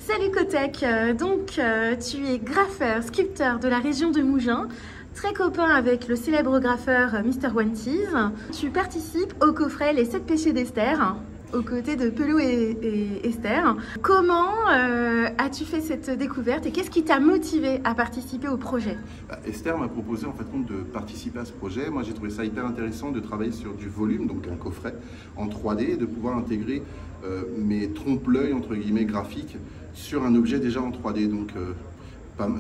Salut Kotek, tu es graffeur, sculpteur de la région de Mougins, très copain avec le célèbre graffeur Mr. One Tease. Tu participes au coffret Les 7 péchés d'Esther, aux côtés de Pelot et Esther. Comment as-tu fait cette découverte et qu'est-ce qui t'a motivé à participer au projet? Esther m'a proposé en fait de participer à ce projet. Moi j'ai trouvé ça hyper intéressant de travailler sur du volume, donc un coffret en 3D, et de pouvoir intégrer mes trompe-l'œil entre guillemets graphiques sur un objet déjà en 3D. Donc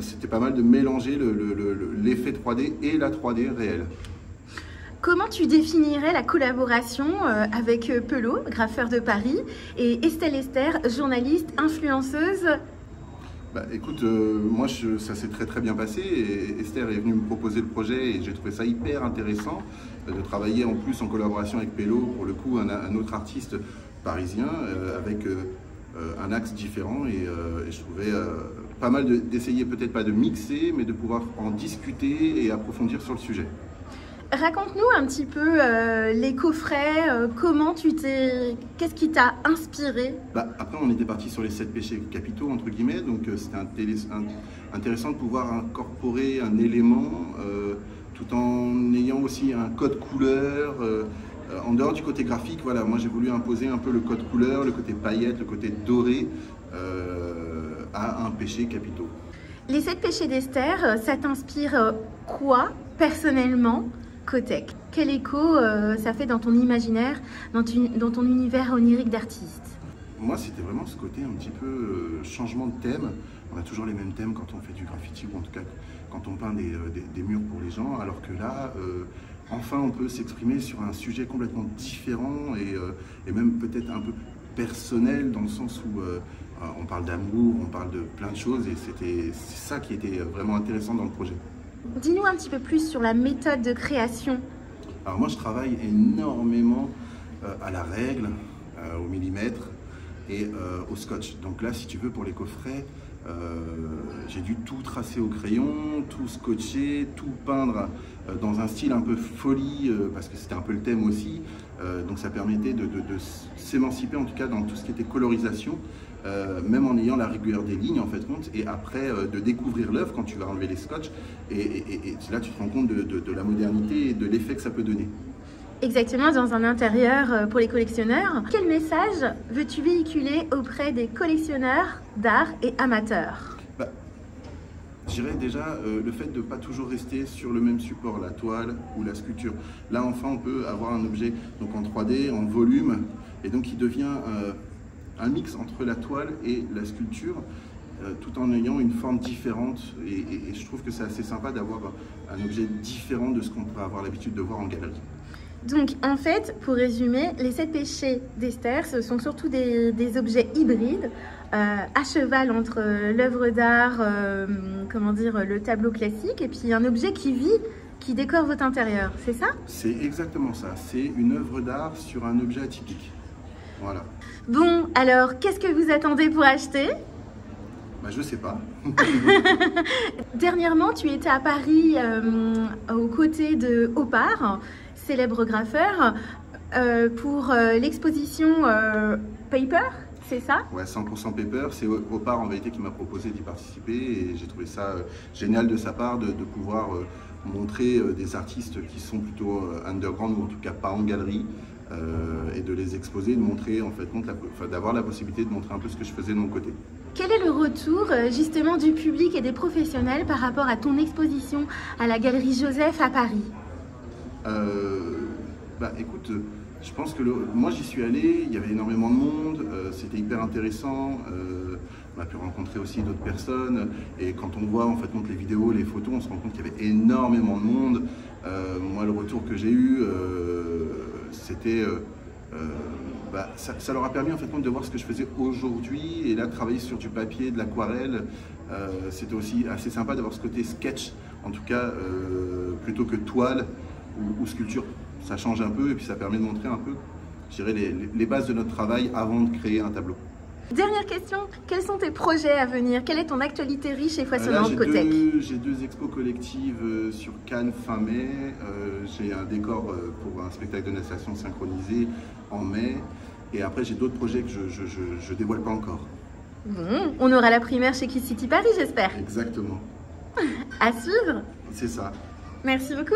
c'était pas mal de mélanger l'effet 3D et la 3D réelle. Comment tu définirais la collaboration avec Pelot, graffeur de Paris, et Estelle Esther, journaliste, influenceuse? Écoute, moi ça s'est très bien passé, et Esther est venue me proposer le projet et j'ai trouvé ça hyper intéressant de travailler en plus en collaboration avec Pelot, pour le coup un autre artiste parisien avec un axe différent, et je trouvais pas mal d'essayer peut-être pas de mixer mais de pouvoir en discuter et approfondir sur le sujet. Raconte-nous un petit peu les coffrets, qu'est-ce qui t'a inspiré? Après on était parti sur les 7 péchés capitaux entre guillemets, donc c'était intéressant de pouvoir incorporer un élément tout en ayant aussi un code couleur. En dehors du côté graphique, voilà, moi j'ai voulu imposer un peu le code couleur, le côté paillettes, le côté doré à un péché capitaux. Les 7 péchés d'Esther, ça t'inspire quoi personnellement, Kotek? Quel écho ça fait dans ton imaginaire, dans ton univers onirique d'artiste? Moi, c'était vraiment ce côté un petit peu changement de thème. On a toujours les mêmes thèmes quand on fait du graffiti, ou en tout cas quand on peint des murs pour les gens, alors que là, enfin, on peut s'exprimer sur un sujet complètement différent et même peut-être un peu personnel, dans le sens où on parle d'amour, on parle de plein de choses, et c'est ça qui était vraiment intéressant dans le projet. Dis-nous un petit peu plus sur la méthode de création. Alors moi je travaille énormément à la règle, au millimètre et au scotch. Donc là, si tu veux, pour les coffrets, j'ai dû tout tracer au crayon, tout scotcher, tout peindre dans un style un peu folie, parce que c'était un peu le thème aussi. Donc ça permettait de s'émanciper en tout cas dans tout ce qui était colorisation, même en ayant la rigueur des lignes en fait compte, et après de découvrir l'œuvre quand tu vas enlever les scotch, et là tu te rends compte de la modernité et de l'effet que ça peut donner. Exactement, dans un intérieur pour les collectionneurs. Quel message veux-tu véhiculer auprès des collectionneurs d'art et amateurs? Je dirais déjà le fait de ne pas toujours rester sur le même support, la toile ou la sculpture. Là enfin on peut avoir un objet donc en 3D, en volume, et donc il devient un mix entre la toile et la sculpture, tout en ayant une forme différente, et je trouve que c'est assez sympa d'avoir un objet différent de ce qu'on pourrait avoir l'habitude de voir en galerie. Donc en fait, pour résumer, les 7 péchés d'Esther, ce sont surtout des objets hybrides, à cheval entre l'œuvre d'art, le tableau classique, et puis un objet qui vit, qui décore votre intérieur, c'est ça? C'est exactement ça, c'est une œuvre d'art sur un objet atypique. Voilà. Bon, alors qu'est-ce que vous attendez pour acheter? Je sais pas. Dernièrement, tu étais à Paris aux côtés de Opar, célèbre graffeur, pour l'exposition Paper, c'est ça? Ouais, 100% Paper, c'est Opar en vérité qui m'a proposé d'y participer, et j'ai trouvé ça génial de sa part de pouvoir montrer des artistes qui sont plutôt underground, ou en tout cas pas en galerie, et de les exposer, de montrer en fait, d'avoir la possibilité de montrer un peu ce que je faisais de mon côté. Quel est le retour justement du public et des professionnels par rapport à ton exposition à la Galerie Joseph à Paris? Écoute, je pense que moi j'y suis allé, il y avait énormément de monde, c'était hyper intéressant, on a pu rencontrer aussi d'autres personnes, et quand on voit en fait les vidéos, les photos, on se rend compte qu'il y avait énormément de monde. Moi le retour que j'ai eu, c'était ça leur a permis en fait de voir ce que je faisais aujourd'hui, et là travailler sur du papier, de l'aquarelle, c'était aussi assez sympa d'avoir ce côté sketch, en tout cas plutôt que toile ou sculpture. Ça change un peu, et puis ça permet de montrer un peu, je dirais, les bases de notre travail avant de créer un tableau. Dernière question, quels sont tes projets à venir? Quelle est ton actualité riche et foisonnante, Kotek? J'ai 2 expos collectives sur Cannes fin mai, j'ai un décor pour un spectacle de natation synchronisé en mai, et après j'ai d'autres projets que je ne dévoile pas encore. Bon, on aura la primaire chez Kids City Paris, j'espère. Exactement. À suivre. C'est ça. Merci beaucoup.